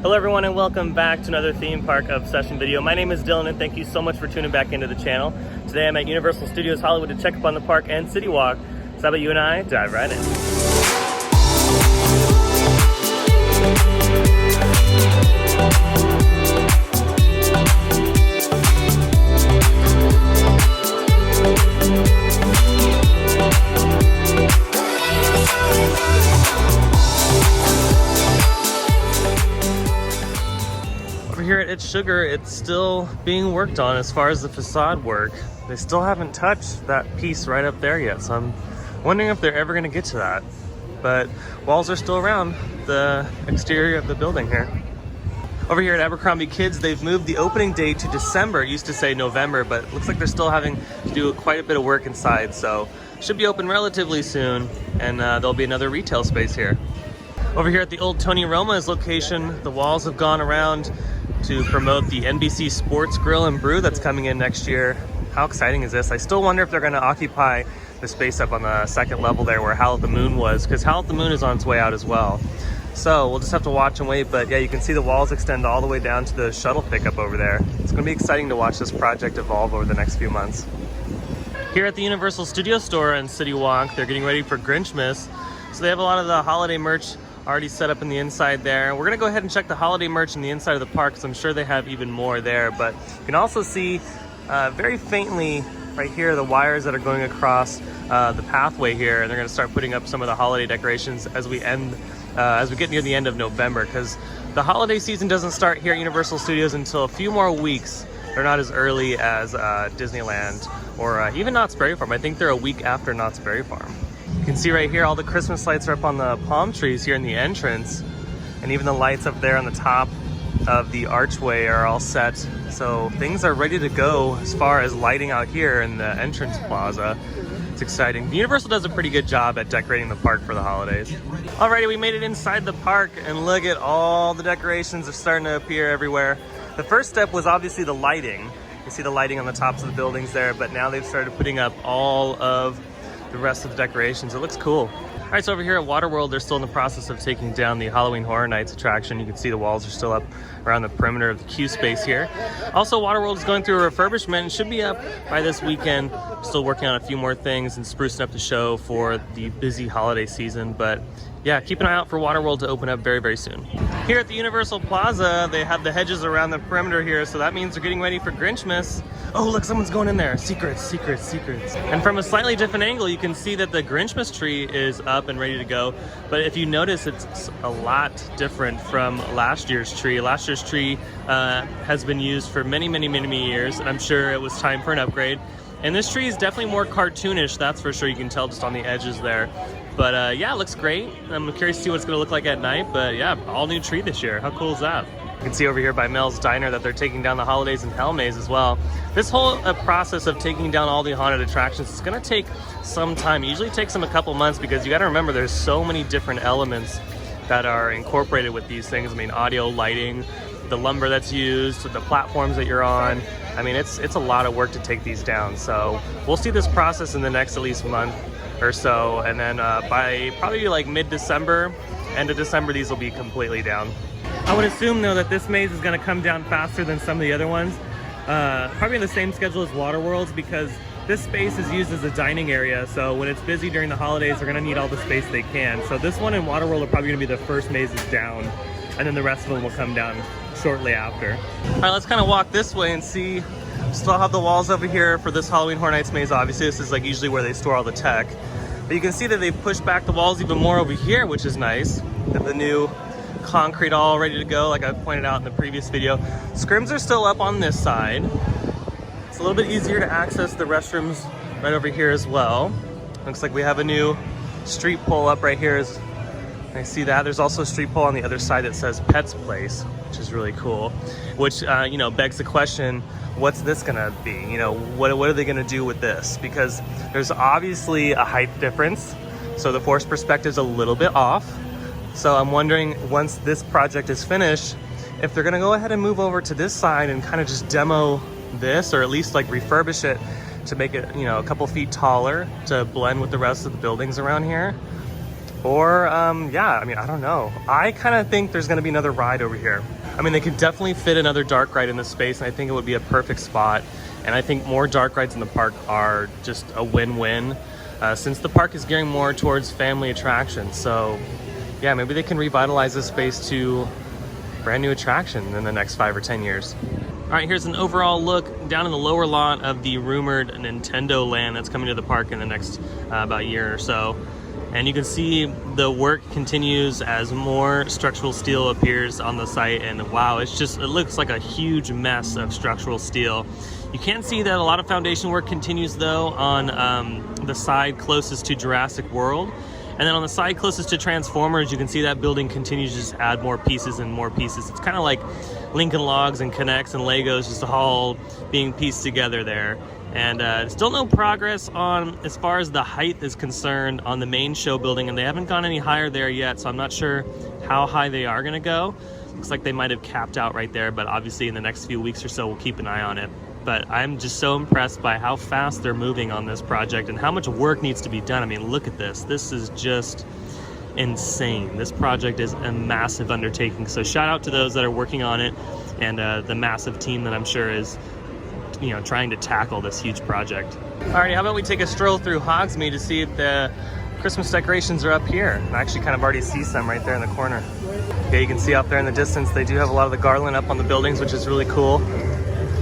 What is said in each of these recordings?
Hello everyone and welcome back to another theme park obsession video. My name is Dylan and thank you so much for tuning back into the channel. Today I'm at Universal Studios Hollywood to check up on the park and City Walk. So how about you and I dive right in. Here at It's Sugar, it's still being worked on as far as the facade work. They still haven't touched that piece right up there yet, so I'm wondering if they're ever going to get to that. But walls are still around the exterior of the building here. Over here at Abercrombie Kids, they've moved the opening date to December. It used to say November, but it looks like they're still having to do quite a bit of work inside, so should be open relatively soon, and there'll be another retail space here. Over here at the old Tony Roma's location, the walls have gone around to promote the NBC Sports Grill and Brew that's coming in next year. How exciting is this? I still wonder if they're going to occupy the space up on the second level there where Howl at the Moon was, because Howl at the Moon is on its way out as well. So we'll just have to watch and wait, but yeah, you can see the walls extend all the way down to the shuttle pickup over there. It's going to be exciting to watch this project evolve over the next few months. Here at the Universal Studios store in City Walk, they're getting ready for Grinchmas. So they have a lot of the holiday merch already set up in the inside there. We're gonna go ahead and check the holiday merch in the inside of the park because I'm sure they have even more there, but you can also see very faintly right here the wires that are going across the pathway here, and they're gonna start putting up some of the holiday decorations as we get near the end of November, because the holiday season doesn't start here at Universal Studios until a few more weeks. They're not as early as Disneyland or even Knott's Berry Farm. I think they're a week after Knott's Berry Farm. You can see right here all the Christmas lights are up on the palm trees here in the entrance, and even the lights up there on the top of the archway are all set. So things are ready to go as far as lighting out here in the entrance plaza. It's exciting. Universal does a pretty good job at decorating the park for the holidays. Alrighty, we made it inside the park and look at all the decorations are starting to appear everywhere. The first step was obviously the lighting. You see the lighting on the tops of the buildings there, but now they've started putting up all of the rest of the decorations. It looks cool. All right, so over here at Waterworld, they're still in the process of taking down the Halloween Horror Nights attraction. You can see the walls are still up around the perimeter of the queue space here. Also, Waterworld is going through a refurbishment and should be up by this weekend. Still working on a few more things and sprucing up the show for the busy holiday season. But yeah, keep an eye out for Waterworld to open up very, very soon. Here at the Universal Plaza, they have the hedges around the perimeter here, so that means they're getting ready for Grinchmas. Oh, look, someone's going in there. Secrets, secrets, secrets. And from a slightly different angle, you can see that the Grinchmas tree is up and ready to go. But if you notice, it's a lot different from last year's tree. Last year's tree has been used for many, many, many, many years, and I'm sure it was time for an upgrade. And this tree is definitely more cartoonish, that's for sure. You can tell just on the edges there. But yeah, it looks great. I'm curious to see what it's gonna look like at night, but yeah, all new tree this year. How cool is that? You can see over here by Mel's Diner that they're taking down the Holidays and Hell Maze as well. This whole process of taking down all the haunted attractions is gonna take some time. It usually takes them a couple months because you gotta remember there's so many different elements that are incorporated with these things. I mean, audio, lighting, the lumber that's used, the platforms that you're on. I mean, it's a lot of work to take these down. So we'll see this process in the next at least month or so, and then by probably like mid-December, end of December, these will be completely down. I would assume though that this maze is going to come down faster than some of the other ones, probably in the same schedule as Waterworld's, because this space is used as a dining area, so when it's busy during the holidays they're going to need all the space they can. So this one in Waterworld are probably going to be the first mazes down, and then the rest of them will come down shortly after. All right, let's kind of walk this way and see. Still have the walls over here for this Halloween Horror Nights maze. Obviously this is like usually where they store all the tech, but you can see that they've pushed back the walls even more over here, which is nice. The new concrete all ready to go, like I pointed out in the previous video. Scrims are still up on this side. It's a little bit easier to access the restrooms right over here as well. Looks like we have a new street pole up right here. I see that. There's also a street pole on the other side that says Pets Place, which is really cool. Which, you know, begs the question, what's this gonna be? You know, what are they gonna do with this? Because there's obviously a height difference, so the force perspective is a little bit off. So I'm wondering, once this project is finished, if they're gonna go ahead and move over to this side and kind of just demo this, or at least like refurbish it to make it, you know, a couple feet taller to blend with the rest of the buildings around here. Or, yeah, I mean, I don't know. I kind of think there's gonna be another ride over here. I mean, they could definitely fit another dark ride in this space, and I think it would be a perfect spot. And I think more dark rides in the park are just a win-win, since the park is gearing more towards family attractions. So yeah, maybe they can revitalize this space to brand new attraction in the next 5 or 10 years. All right, here's an overall look down in the lower lot of the rumored Nintendo Land that's coming to the park in the next about year or so. And you can see the work continues as more structural steel appears on the site, and wow, it looks like a huge mess of structural steel. You can see that a lot of foundation work continues though on the side closest to Jurassic World. And then on the side closest to Transformers, you can see that building continues to just add more pieces and more pieces. It's kind of like Lincoln Logs and Connects and Legos just all being pieced together there. And still no progress on, as far as the height is concerned, on the main show building, and they haven't gone any higher there yet, so I'm not sure how high they are gonna go. Looks like they might have capped out right there, but obviously in the next few weeks or so, we'll keep an eye on it. But I'm just so impressed by how fast they're moving on this project and how much work needs to be done. I mean, look at this. This is just insane. This project is a massive undertaking. So shout out to those that are working on it, and the massive team that I'm sure is, you know, trying to tackle this huge project. Alrighty, how about we take a stroll through Hogsmeade to see if the Christmas decorations are up here. I actually kind of already see some right there in the corner. Yeah, you can see up there in the distance, they do have a lot of the garland up on the buildings, which is really cool.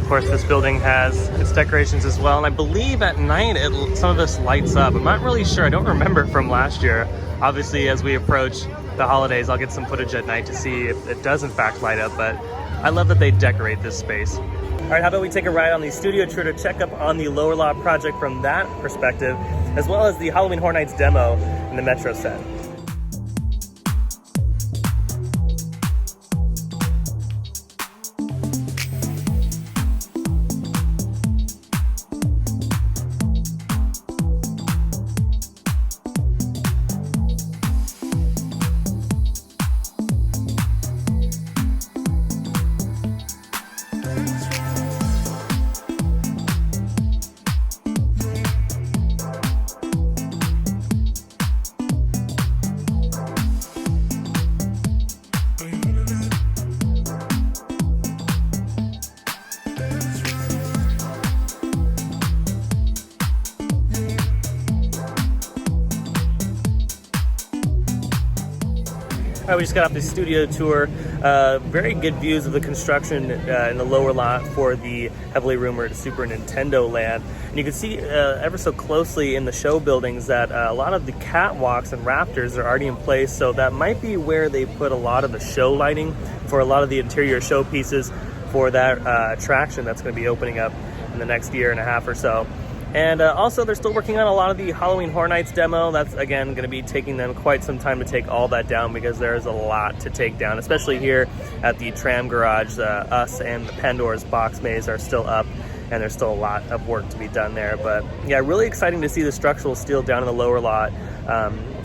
Of course, this building has its decorations as well, and I believe at night some of this lights up. I'm not really sure. I don't remember it from last year. Obviously, as we approach the holidays, I'll get some footage at night to see if it does in fact light up, but I love that they decorate this space. All right, how about we take a ride on the studio tour to check up on the lower lot project from that perspective, as well as the Halloween Horror Nights demo in the Metro set. All right, we just got off the studio tour. Very good views of the construction in the lower lot for the heavily rumored Super Nintendo Land. And you can see ever so closely in the show buildings that a lot of the catwalks and rafters are already in place. So that might be where they put a lot of the show lighting for a lot of the interior showpieces for that attraction that's going to be opening up in the next year and a half or so. And also, they're still working on a lot of the Halloween Horror Nights demo. That's, again, going to be taking them quite some time to take all that down, because there's a lot to take down, especially here at the Tram Garage. Us and the Pandora's Box Maze are still up, and there's still a lot of work to be done there. But yeah, really exciting to see the structural steel down in the lower lot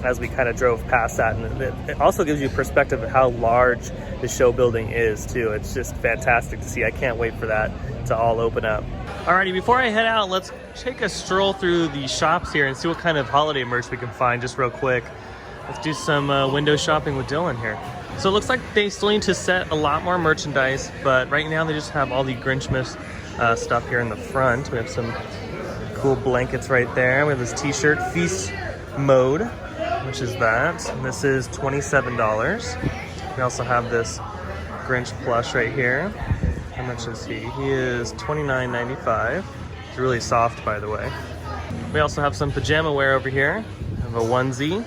as we kind of drove past that. And it also gives you perspective of how large the show building is, too. It's just fantastic to see. I can't wait for that to all open up. Alrighty, before I head out, let's take a stroll through the shops here and see what kind of holiday merch we can find just real quick. Let's do some window shopping with Dylan here. So it looks like they still need to set a lot more merchandise, but right now they just have all the Grinchmas stuff here in the front. We have some cool blankets right there. We have this t-shirt, Feast Mode, which is that. And this is $27. We also have this Grinch plush right here. How much is he? He is $29.95. It's really soft, by the way. We also have some pajama wear over here. We have a onesie.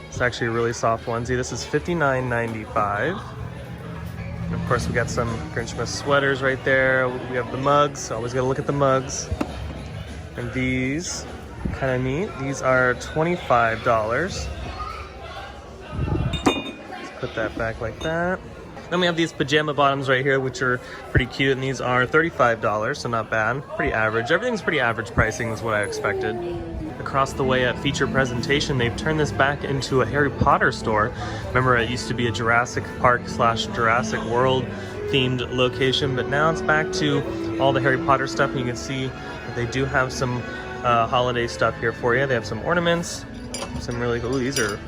It's actually a really soft onesie. This is $59.95. And of course, we got some Grinchmas sweaters right there. We have the mugs. Always gotta look at the mugs. And these, kind of neat. These are $25. Let's put that back like that. Then we have these pajama bottoms right here, which are pretty cute, and these are $35, so not bad. Pretty average. Everything's pretty average pricing is what I expected. Across the way at Feature Presentation, they've turned this back into a Harry Potter store. Remember, it used to be a Jurassic Park / Jurassic World themed location, but now it's back to all the Harry Potter stuff, and you can see that they do have some holiday stuff here for you. They have some ornaments, some really cool, these are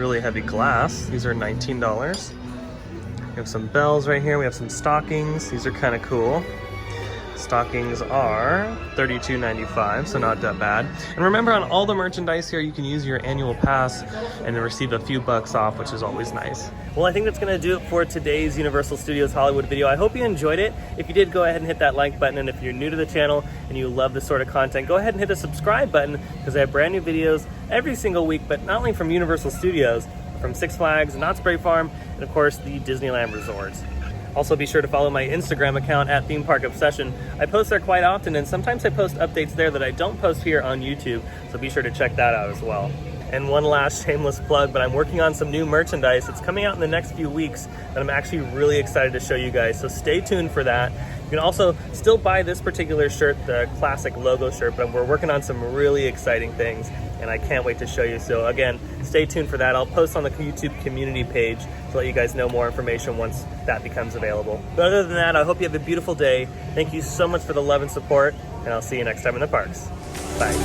really heavy glass. These are $19. We have some bells right here. We have some stockings. These are kind of cool. Stockings are $32.95, so not that bad. And remember, on all the merchandise here, you can use your annual pass and then receive a few bucks off, which is always nice. Well, I think that's gonna do it for today's Universal Studios Hollywood video. I hope you enjoyed it. If you did, go ahead and hit that like button. And if you're new to the channel and you love this sort of content, go ahead and hit the subscribe button, because I have brand new videos every single week, but not only from Universal Studios, but from Six Flags, Knott's Berry Farm, and of course, the Disneyland resorts. Also, be sure to follow my Instagram account at Theme Park Obsession. I post there quite often, and sometimes I post updates there that I don't post here on YouTube, so be sure to check that out as well. And one last shameless plug, but I'm working on some new merchandise. It's coming out in the next few weeks that I'm actually really excited to show you guys, so stay tuned for that. You can also still buy this particular shirt, the classic logo shirt, but we're working on some really exciting things, and I can't wait to show you. So again, stay tuned for that. I'll post on the YouTube community page to let you guys know more information once that becomes available. But other than that, I hope you have a beautiful day. Thank you so much for the love and support, and I'll see you next time in the parks. Bye.